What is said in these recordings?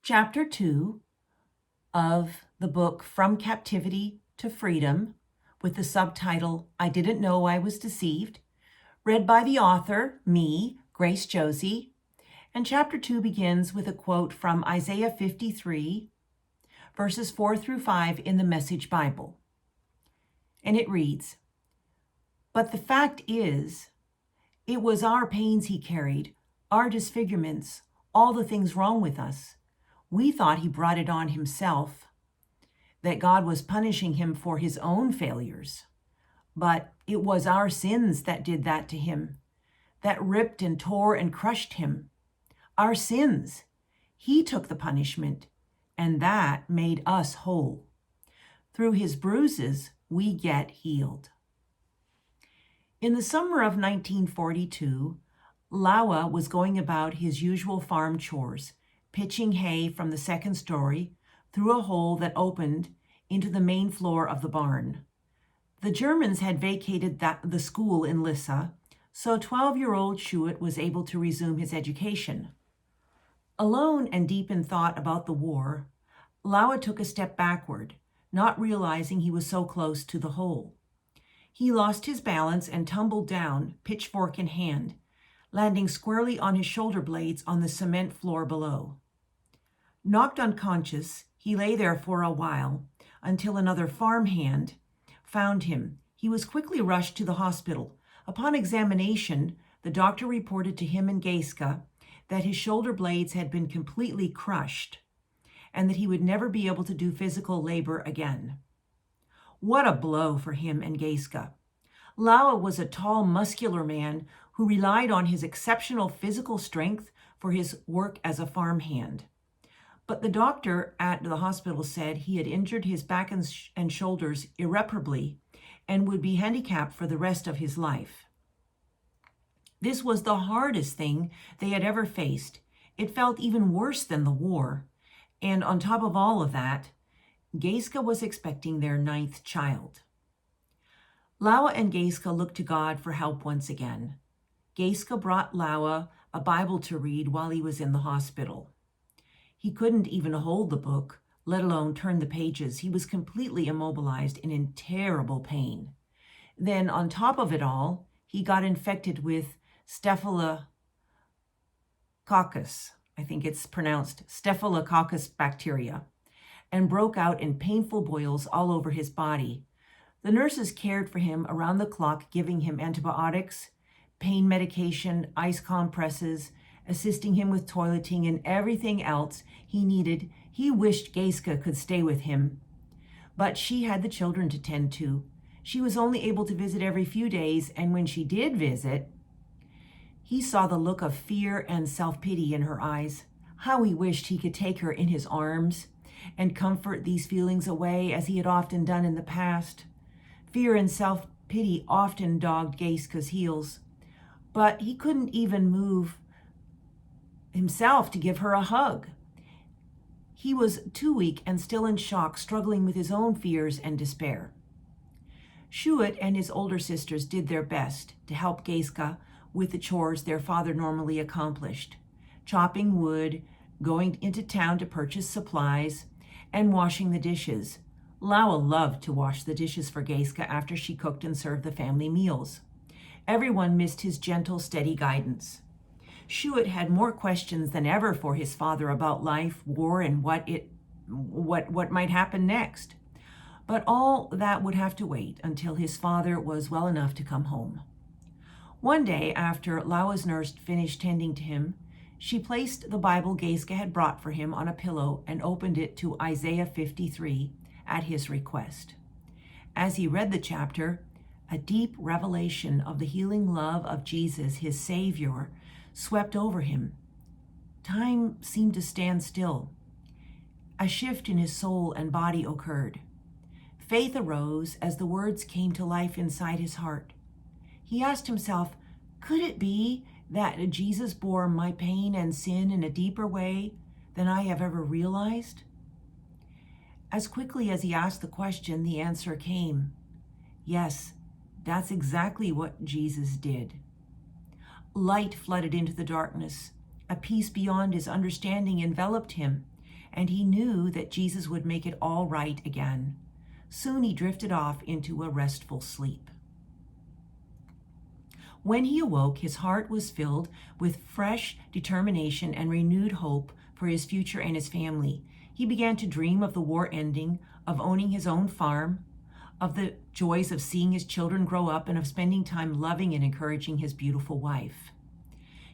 Chapter 2 of the book From Captivity to Freedom, with the subtitle, I Didn't Know I Was Deceived, read by the author, me, Grace Josie. And chapter 2 begins with a quote from Isaiah 53, verses 4 through 5 in the Message Bible. And it reads, "But the fact is, it was our pains he carried, our disfigurements, all the things wrong with us. We thought he brought it on himself, that God was punishing him for his own failures. But it was our sins that did that to him, that ripped and tore and crushed him. Our sins. He took the punishment, and that made us whole. Through his bruises, we get healed." In the summer of 1942, Lawa was going about his usual farm chores, pitching hay from the second story through a hole that opened into the main floor of the barn. The Germans had vacated the school in Lissa, so 12-year-old Schuett was able to resume his education. Alone and deep in thought about the war, Lawa took a step backward, not realizing he was so close to the hole. He lost his balance and tumbled down, pitchfork in hand, landing squarely on his shoulder blades on the cement floor below. Knocked unconscious, he lay there for a while until another farmhand found him. He was quickly rushed to the hospital. Upon examination, the doctor reported to him and Geiska that his shoulder blades had been completely crushed and that he would never be able to do physical labor again. What a blow for him and Geiska. Lawa was a tall, muscular man who relied on his exceptional physical strength for his work as a farmhand. But the doctor at the hospital said he had injured his back and shoulders irreparably and would be handicapped for the rest of his life. This was the hardest thing they had ever faced. It felt even worse than the war. And on top of all of that, Geiska was expecting their 9th child. Lawa and Geiska looked to God for help once again. Geiska brought Lawa a Bible to read while he was in the hospital. He couldn't even hold the book, let alone turn the pages. He was completely immobilized and in terrible pain. Then, on top of it all, he got infected with Staphylococcus. I think it's pronounced Staphylococcus bacteria, and broke out in painful boils all over his body. The nurses cared for him around the clock, giving him antibiotics, pain medication, ice compresses, assisting him with toileting and everything else he needed. He wished Geiska could stay with him, but she had the children to tend to. She was only able to visit every few days, and when she did visit, he saw the look of fear and self-pity in her eyes. How he wished he could take her in his arms and comfort these feelings away as he had often done in the past. Fear and self-pity often dogged Geiska's heels, but he couldn't even move himself to give her a hug. He was too weak and still in shock, struggling with his own fears and despair. Schuett and his older sisters did their best to help Geiska with the chores their father normally accomplished: chopping wood, going into town to purchase supplies, and washing the dishes. Lawa loved to wash the dishes for Geiska after she cooked and served the family meals. Everyone missed his gentle, steady guidance. Schuett had more questions than ever for his father about life, war, and what might happen next. But all that would have to wait until his father was well enough to come home. One day, after Lawa's nurse finished tending to him, she placed the Bible Geiska had brought for him on a pillow and opened it to Isaiah 53 at his request. As he read the chapter, a deep revelation of the healing love of Jesus, his Savior, swept over him. Time seemed to stand still. A shift in his soul and body occurred. Faith arose as the words came to life inside his heart. He asked himself, could it be that Jesus bore my pain and sin in a deeper way than I have ever realized? As quickly as he asked the question, the answer came. Yes, that's exactly what Jesus did. Light flooded into the darkness. A peace beyond his understanding enveloped him, and he knew that Jesus would make it all right again. Soon he drifted off into a restful sleep. When he awoke, his heart was filled with fresh determination and renewed hope for his future and his family. He began to dream of the war ending, of owning his own farm, of the joys of seeing his children grow up, and of spending time loving and encouraging his beautiful wife.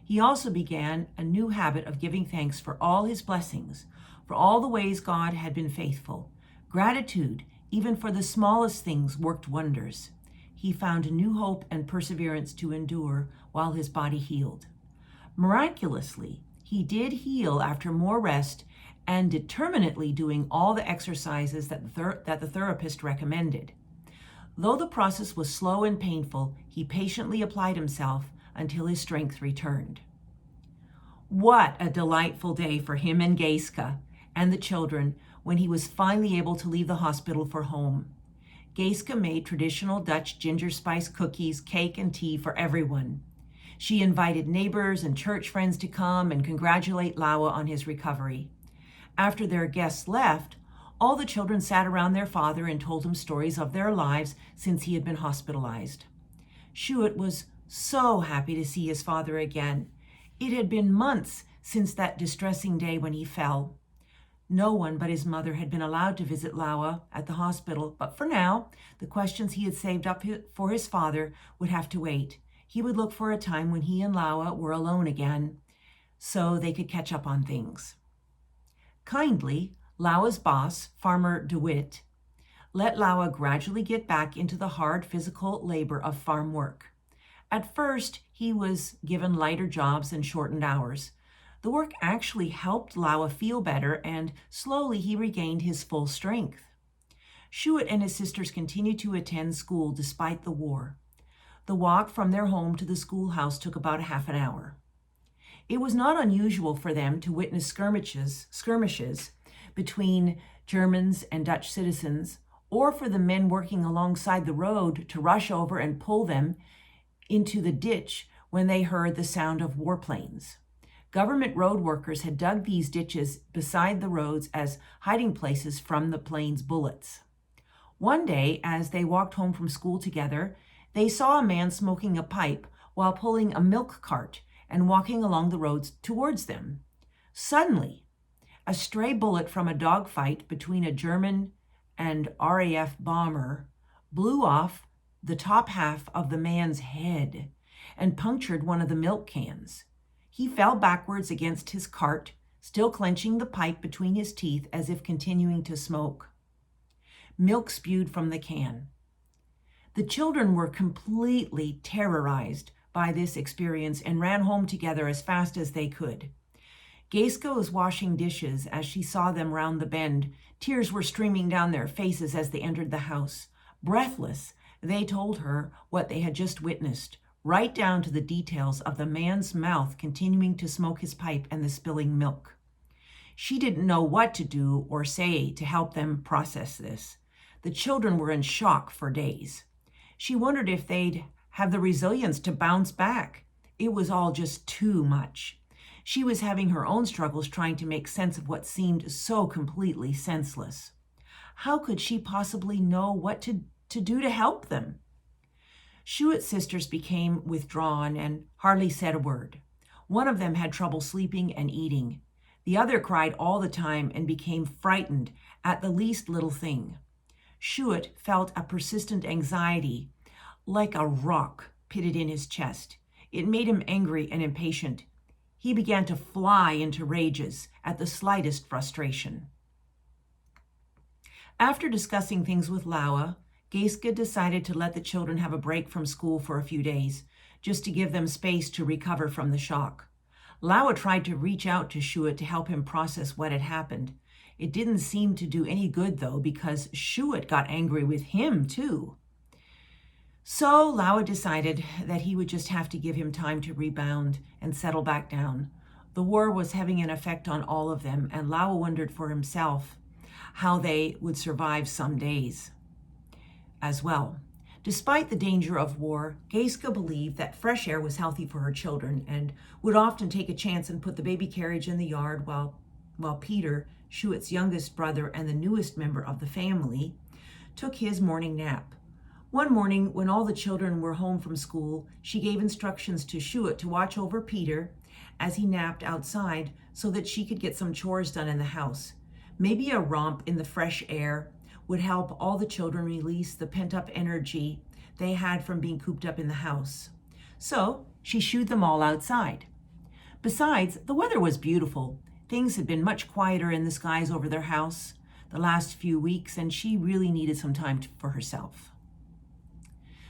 He also began a new habit of giving thanks for all his blessings, for all the ways God had been faithful. Gratitude, even for the smallest things, worked wonders. He found new hope and perseverance to endure while his body healed. Miraculously, he did heal after more rest and determinedly doing all the exercises that the therapist recommended. Though the process was slow and painful, he patiently applied himself until his strength returned. What a delightful day for him and Geiska and the children when he was finally able to leave the hospital for home. Geiska made traditional Dutch ginger spice cookies, cake, and tea for everyone. She invited neighbors and church friends to come and congratulate Lauwe on his recovery. After their guests left, all the children sat around their father and told him stories of their lives since he had been hospitalized. Sjoerd was so happy to see his father again. It had been months since that distressing day when he fell. No one but his mother had been allowed to visit Lauwe at the hospital, but for now, the questions he had saved up for his father would have to wait. He would look for a time when he and Lauwe were alone again, so they could catch up on things. Kindly, Lauwe's boss, Farmer DeWitt, let Lauwe gradually get back into the hard physical labor of farm work. At first, he was given lighter jobs and shortened hours. The work actually helped Lauwe feel better, and slowly he regained his full strength. Sjoerd and his sisters continued to attend school despite the war. The walk from their home to the schoolhouse took about a half an hour. It was not unusual for them to witness skirmishes between Germans and Dutch citizens, or for the men working alongside the road to rush over and pull them into the ditch when they heard the sound of warplanes. Government road workers had dug these ditches beside the roads as hiding places from the planes' bullets. One day, as they walked home from school together, they saw a man smoking a pipe while pulling a milk cart and walking along the roads towards them. Suddenly, a stray bullet from a dogfight between a German and RAF bomber blew off the top half of the man's head and punctured one of the milk cans. He fell backwards against his cart, still clenching the pipe between his teeth as if continuing to smoke. Milk spewed from the can. The children were completely terrorized by this experience and ran home together as fast as they could. Geiska was washing dishes as she saw them round the bend. Tears were streaming down their faces as they entered the house. Breathless, they told her what they had just witnessed, right down to the details of the man's mouth continuing to smoke his pipe and the spilling milk. She didn't know what to do or say to help them process this. The children were in shock for days. She wondered if they'd have the resilience to bounce back. It was all just too much. She was having her own struggles trying to make sense of what seemed so completely senseless. How could she possibly know what to do to help them? Sjoerd's sisters became withdrawn and hardly said a word. One of them had trouble sleeping and eating. The other cried all the time and became frightened at the least little thing. Sjoerd felt a persistent anxiety, like a rock pitted in his chest. It made him angry and impatient. He began to fly into rages at the slightest frustration. After discussing things with Lauwe, Geiska decided to let the children have a break from school for a few days, just to give them space to recover from the shock. Lauwe tried to reach out to Sjoerd to help him process what had happened. It didn't seem to do any good, though, because Sjoerd got angry with him, too. So Lauwe decided that he would just have to give him time to rebound and settle back down. The war was having an effect on all of them, and Lauwe wondered for himself how they would survive some days as well. Despite the danger of war, Geiska believed that fresh air was healthy for her children and would often take a chance and put the baby carriage in the yard while Peter Schuett's youngest brother and the newest member of the family, took his morning nap. One morning, when all the children were home from school, she gave instructions to Schuett to watch over Peter as he napped outside so that she could get some chores done in the house. Maybe a romp in the fresh air would help all the children release the pent-up energy they had from being cooped up in the house. So she shooed them all outside. Besides, the weather was beautiful. Things had been much quieter in the skies over their house the last few weeks, and she really needed some time for herself.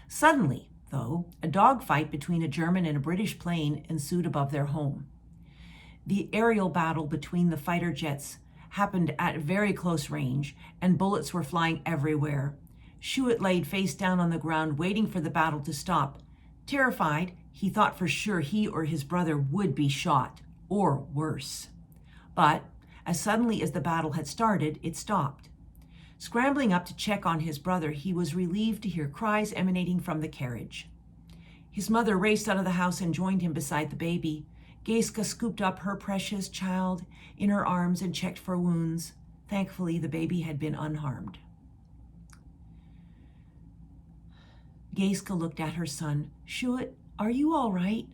Suddenly, though, a dogfight between a German and a British plane ensued above their home. The aerial battle between the fighter jets happened at very close range, and bullets were flying everywhere. Schuett laid face down on the ground, waiting for the battle to stop. Terrified, he thought for sure he or his brother would be shot, or worse. But as suddenly as the battle had started, it stopped. Scrambling up to check on his brother, he was relieved to hear cries emanating from the carriage. His mother raced out of the house and joined him beside the baby. Geiska scooped up her precious child in her arms and checked for wounds. Thankfully, the baby had been unharmed. Geiska looked at her son. "Schuett, are you all right?"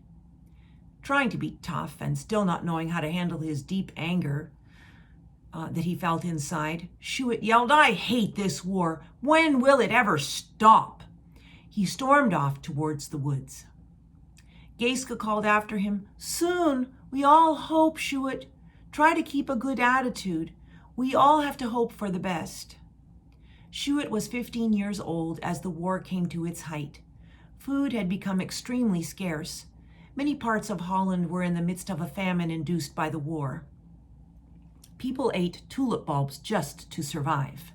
Trying to be tough and still not knowing how to handle his deep anger that he felt inside, Schuett yelled, "I hate this war. When will it ever stop?" He stormed off towards the woods. Geiska called after him, "Soon. We all hope, Schuett. Try to keep a good attitude. We all have to hope for the best." Schuett was 15 years old as the war came to its height. Food had become extremely scarce. Many parts of Holland were in the midst of a famine induced by the war. People ate tulip bulbs just to survive.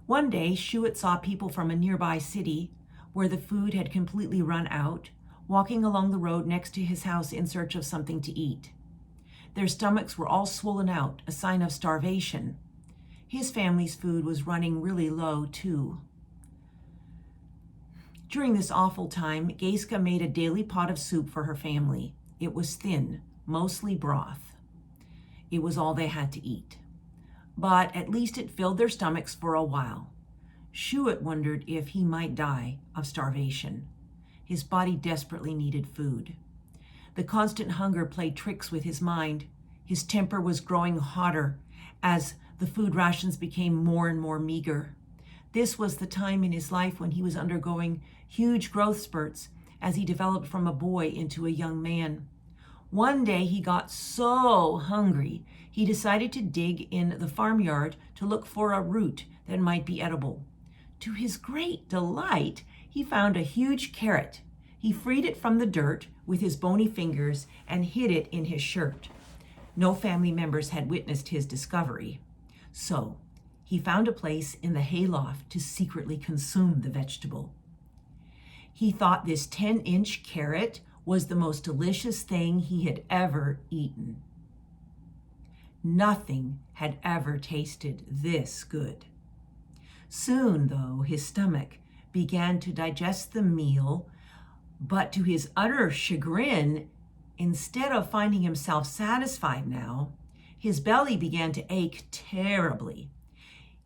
One day, Schuett saw people from a nearby city, where the food had completely run out, walking along the road next to his house in search of something to eat. Their stomachs were all swollen out, a sign of starvation. His family's food was running really low, too. During this awful time, Geiska made a daily pot of soup for her family. It was thin, mostly broth. It was all they had to eat. But at least it filled their stomachs for a while. Schuett wondered if he might die of starvation. His body desperately needed food. The constant hunger played tricks with his mind. His temper was growing hotter as the food rations became more and more meager. This was the time in his life when he was undergoing huge growth spurts as he developed from a boy into a young man. One day he got so hungry, he decided to dig in the farmyard to look for a root that might be edible. To his great delight, he found a huge carrot. He freed it from the dirt with his bony fingers and hid it in his shirt. No family members had witnessed his discovery. So he found a place in the hayloft to secretly consume the vegetable. He thought this 10-inch carrot was the most delicious thing he had ever eaten. Nothing had ever tasted this good. Soon, though, his stomach began to digest the meal, but to his utter chagrin, instead of finding himself satisfied now, his belly began to ache terribly.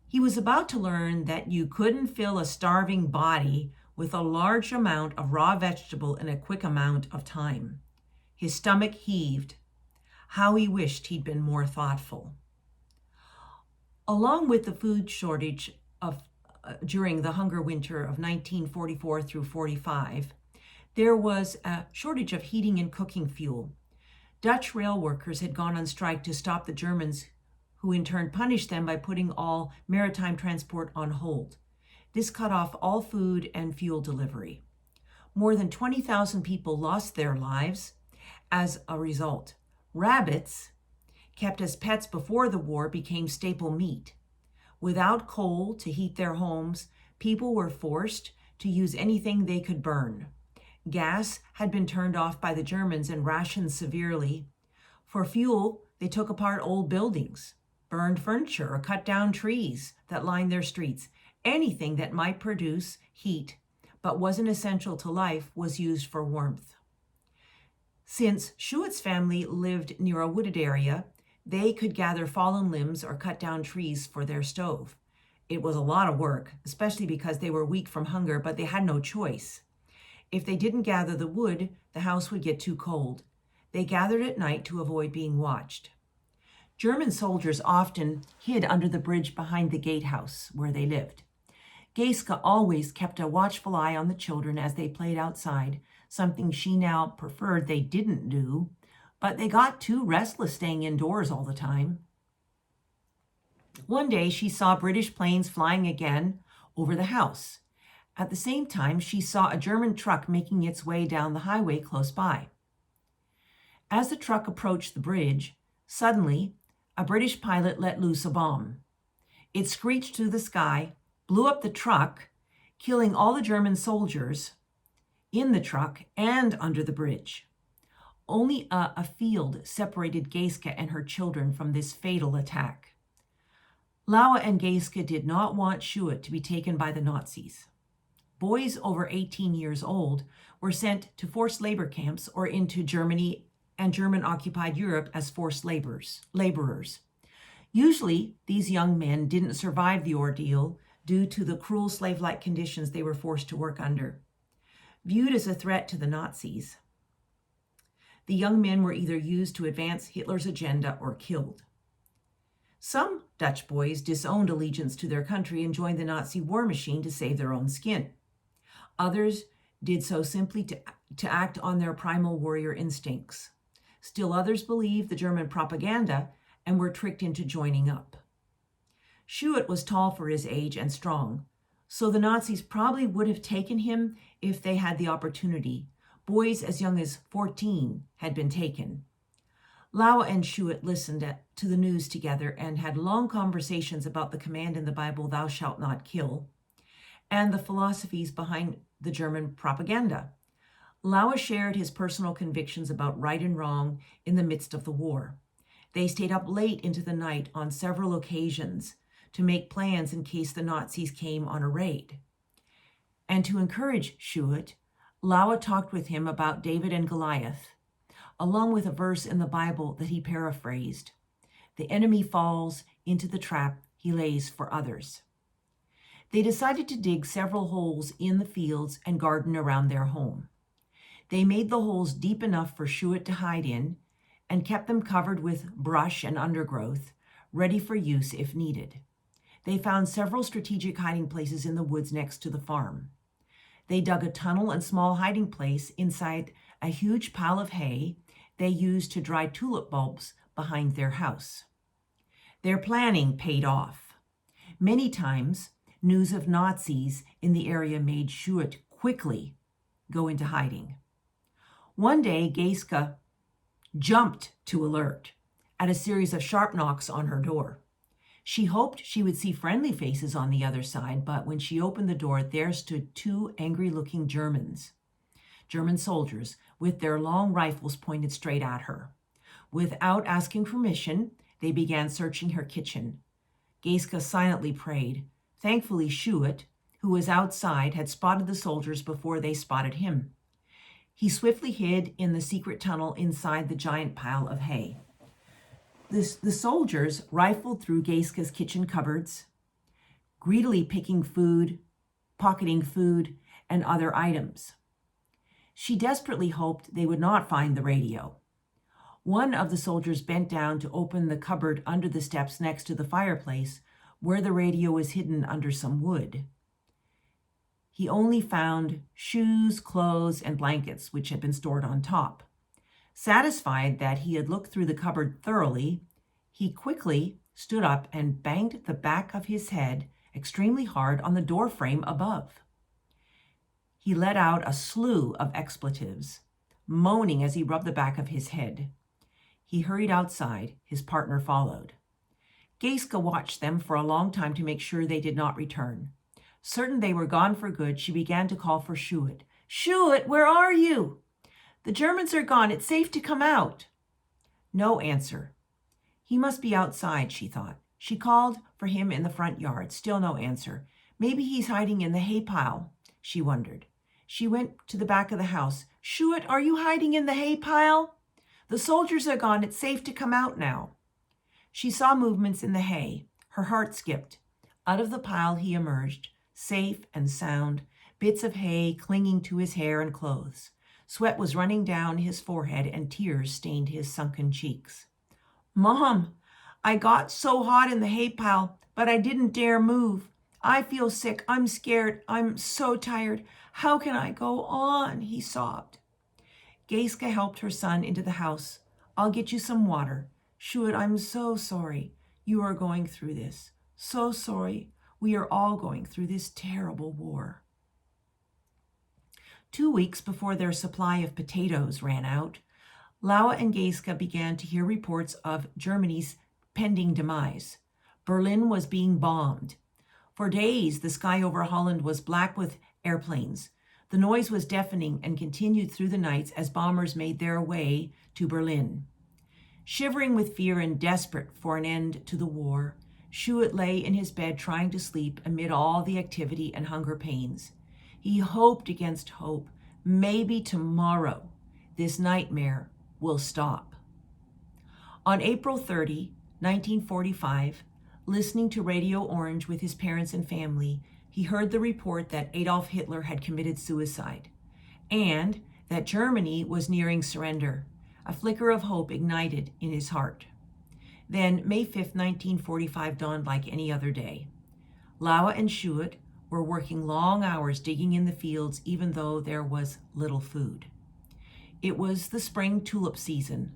He was about to learn that you couldn't fill a starving body with a large amount of raw vegetable in a quick amount of time. His stomach heaved. How he wished he'd been more thoughtful. Along with the food shortage during the hunger winter of 1944 through 45, there was a shortage of heating and cooking fuel. Dutch rail workers had gone on strike to stop the Germans, who in turn punished them by putting all maritime transport on hold. This cut off all food and fuel delivery. More than 20,000 people lost their lives as a result. Rabbits, kept as pets before the war, became staple meat. Without coal to heat their homes, people were forced to use anything they could burn. Gas had been turned off by the Germans and rationed severely. For fuel, they took apart old buildings, burned furniture, or cut down trees that lined their streets. Anything that might produce heat but wasn't essential to life was used for warmth. Since Schuett's family lived near a wooded area, They could gather fallen limbs or cut down trees for their stove. It was a lot of work, especially because they were weak from hunger, but they had no choice. If they didn't gather the wood, the house would get too cold. They gathered at night to avoid being watched. German soldiers often hid under the bridge behind the gatehouse where they lived. Geiska always kept a watchful eye on the children as they played outside, something she now preferred they didn't do, but they got too restless staying indoors all the time. One day she saw British planes flying again over the house. At the same time, she saw a German truck making its way down the highway close by. As the truck approached the bridge, suddenly, a British pilot let loose a bomb. It screeched through the sky, blew up the truck, killing all the German soldiers in the truck and under the bridge. Only a field separated Geiska and her children from this fatal attack. Laura and Geiska did not want Schuett to be taken by the Nazis. Boys over 18 years old were sent to forced labor camps or into Germany and German-occupied Europe as forced laborers. Usually, these young men didn't survive the ordeal due to the cruel slave-like conditions they were forced to work under. Viewed as a threat to the Nazis, the young men were either used to advance Hitler's agenda or killed. Some Dutch boys disowned allegiance to their country and joined the Nazi war machine to save their own skin. Others did so simply to act on their primal warrior instincts. Still others believed the German propaganda and were tricked into joining up. Schuett was tall for his age and strong, so the Nazis probably would have taken him if they had the opportunity. Boys as young as 14 had been taken. Laura and Schuett listened to the news together and had long conversations about the command in the Bible, "Thou shalt not kill," and the philosophies behind the German propaganda. Laura shared his personal convictions about right and wrong in the midst of the war. They stayed up late into the night on several occasions to make plans in case the Nazis came on a raid. And to encourage Schuett, Laura talked with him about David and Goliath, along with a verse in the Bible that he paraphrased. The enemy falls into the trap he lays for others. They decided to dig several holes in the fields and garden around their home. They made the holes deep enough for Schuett to hide in and kept them covered with brush and undergrowth, ready for use if needed. They found several strategic hiding places in the woods next to the farm. They dug a tunnel and small hiding place inside a huge pile of hay they used to dry tulip bulbs behind their house. Their planning paid off. Many times, news of Nazis in the area made Schuett quickly go into hiding. One day, Geiska jumped to alert at a series of sharp knocks on her door. She hoped she would see friendly faces on the other side, but when she opened the door, there stood two angry-looking German soldiers with their long rifles pointed straight at her. Without asking permission, they began searching her kitchen. Geiska silently prayed. Thankfully, Schuett, who was outside, had spotted the soldiers before they spotted him. He swiftly hid in the secret tunnel inside the giant pile of hay. The soldiers rifled through Geiska's kitchen cupboards, greedily pocketing food and other items. She desperately hoped they would not find the radio. One of the soldiers bent down to open the cupboard under the steps next to the fireplace, where the radio was hidden under some wood. He only found shoes, clothes, and blankets, which had been stored on top. Satisfied that he had looked through the cupboard thoroughly, he quickly stood up and banged the back of his head extremely hard on the door frame above. He let out a slew of expletives, moaning as he rubbed the back of his head. He hurried outside. His partner followed. Geiska watched them for a long time to make sure they did not return. Certain they were gone for good, she began to call for Schuett. "Schuett, where are you? The Germans are gone. It's safe to come out." No answer. He must be outside, she thought. She called for him in the front yard. Still no answer. Maybe he's hiding in the hay pile, she wondered. She went to the back of the house. "Schuett, are you hiding in the hay pile? The soldiers are gone. It's safe to come out now." She saw movements in the hay. Her heart skipped. Out of the pile he emerged, safe and sound, bits of hay clinging to his hair and clothes. Sweat was running down his forehead and tears stained his sunken cheeks. "Mom, I got so hot in the hay pile, but I didn't dare move. I feel sick. I'm scared. I'm so tired. How can I go on?" he sobbed. Geiska helped her son into the house. "I'll get you some water. Shuit, I'm so sorry you are going through this. So sorry. We are all going through this terrible war." 2 weeks before their supply of potatoes ran out, Laura and Geiska began to hear reports of Germany's pending demise. Berlin was being bombed. For days, the sky over Holland was black with airplanes. The noise was deafening and continued through the nights as bombers made their way to Berlin. Shivering with fear and desperate for an end to the war, Shuit lay in his bed trying to sleep amid all the activity and hunger pains. He hoped against hope, maybe tomorrow this nightmare will stop. On April 30, 1945, listening to Radio Orange with his parents and family, he heard the report that Adolf Hitler had committed suicide and that Germany was nearing surrender. A flicker of hope ignited in his heart. Then May 5, 1945 dawned like any other day. Laura and Shuit were working long hours digging in the fields even though there was little food. It was the spring tulip season.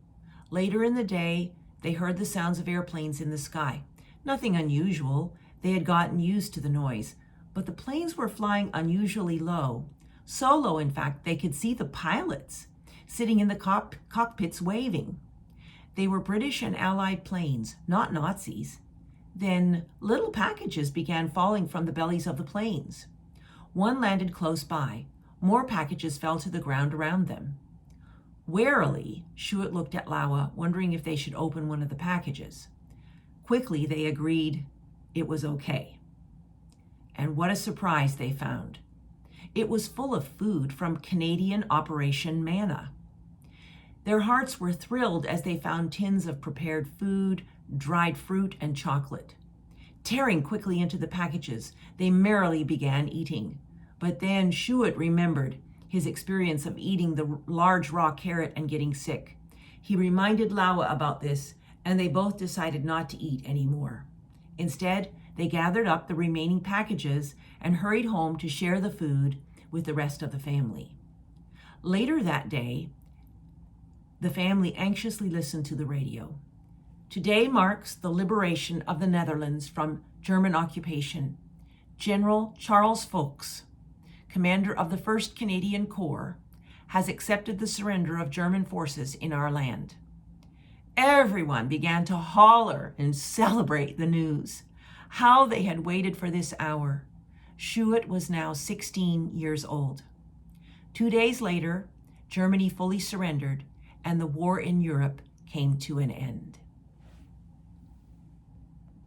Later in the day, they heard the sounds of airplanes in the sky. Nothing unusual. They had gotten used to the noise. But the planes were flying unusually low. So low, in fact, they could see the pilots sitting in the cockpits waving. They were British and Allied planes, not Nazis. Then little packages began falling from the bellies of the planes. One landed close by. More packages fell to the ground around them. Warily, Shuit looked at Laura, wondering if they should open one of the packages. Quickly, they agreed it was okay. And what a surprise they found. It was full of food from Canadian Operation Manna. Their hearts were thrilled as they found tins of prepared food, dried fruit, and chocolate. Tearing quickly into the packages, they merrily began eating. But then Shuit remembered his experience of eating the large raw carrot and getting sick. He reminded Laura about this, and they both decided not to eat anymore. Instead, they gathered up the remaining packages and hurried home to share the food with the rest of the family. Later that day, the family anxiously listened to the radio. Today marks the liberation of the Netherlands from German occupation. General Charles Foulkes, commander of the 1st Canadian Corps, has accepted the surrender of German forces in our land. Everyone began to holler and celebrate the news. How they had waited for this hour. Shuit was now 16 years old. 2 days later, Germany fully surrendered, and the war in Europe came to an end.